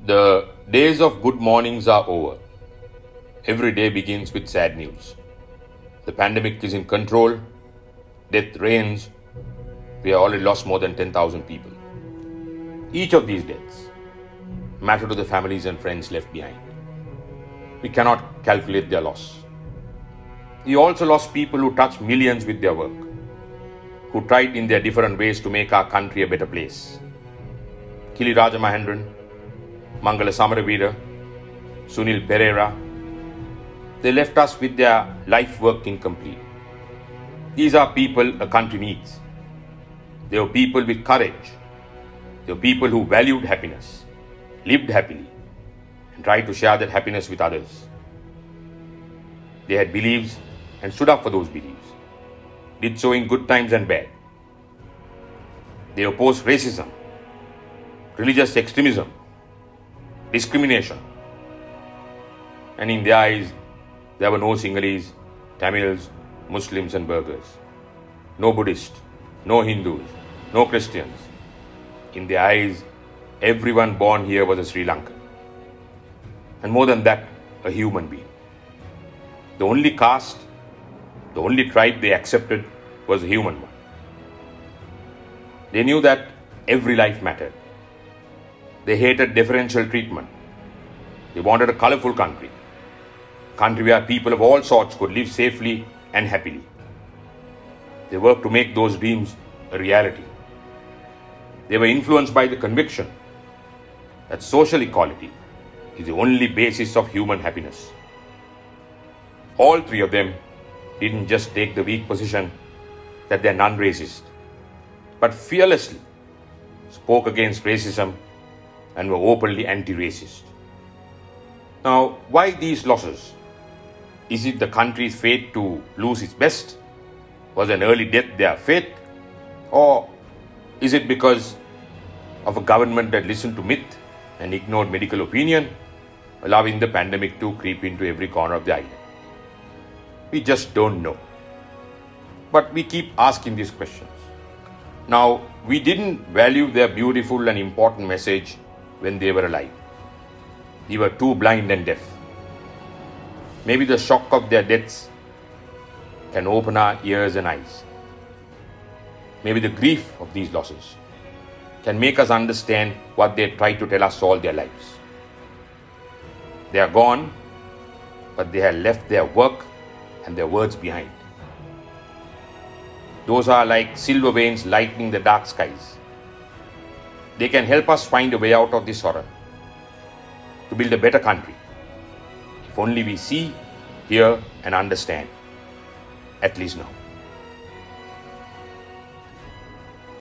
The days of good mornings are over. Every day begins with sad news. The pandemic is in control, death reigns. We have already lost more than 10,000 people. Each of these deaths matter to the families and friends left behind. We cannot calculate their loss. We also lost people who touched millions with their work, who tried in their different ways to make our country a better place. Kili Rajamahendran, Mangala Samaravira, Sunil Pereira, they left us with their life work incomplete. These are people a country needs. They were people with courage. They were people who valued happiness, lived happily, and tried to share that happiness with others. They had beliefs and stood up for those beliefs, did so in good times and bad. They opposed racism, religious extremism, discrimination. And in their eyes, there were no Sinhalese, Tamils, Muslims and Burghers. No Buddhists, no Hindus, no Christians. In their eyes, everyone born here was a Sri Lankan. And more than that, a human being. The only caste, the only tribe they accepted was a human one. They knew that every life mattered. They hated differential treatment. They wanted a colorful country. A country where people of all sorts could live safely and happily. They worked to make those dreams a reality. They were influenced by the conviction that social equality is the only basis of human happiness. All three of them didn't just take the weak position that they're non-racist, but fearlessly spoke against racism and were openly anti-racist. Now, why these losses? Is it the country's fate to lose its best? Was an early death their fate? Or is it because of a government that listened to myth and ignored medical opinion, allowing the pandemic to creep into every corner of the island? We just don't know. But we keep asking these questions. Now, we didn't value their beautiful and important message when they were alive. We were too blind and deaf. Maybe the shock of their deaths can open our ears and eyes. Maybe the grief of these losses can make us understand what they tried to tell us all their lives. They are gone, but they have left their work and their words behind. Those are like silver veins lightening the dark skies. They can help us find a way out of this horror, to build a better country, if only we see, hear and understand, at least now.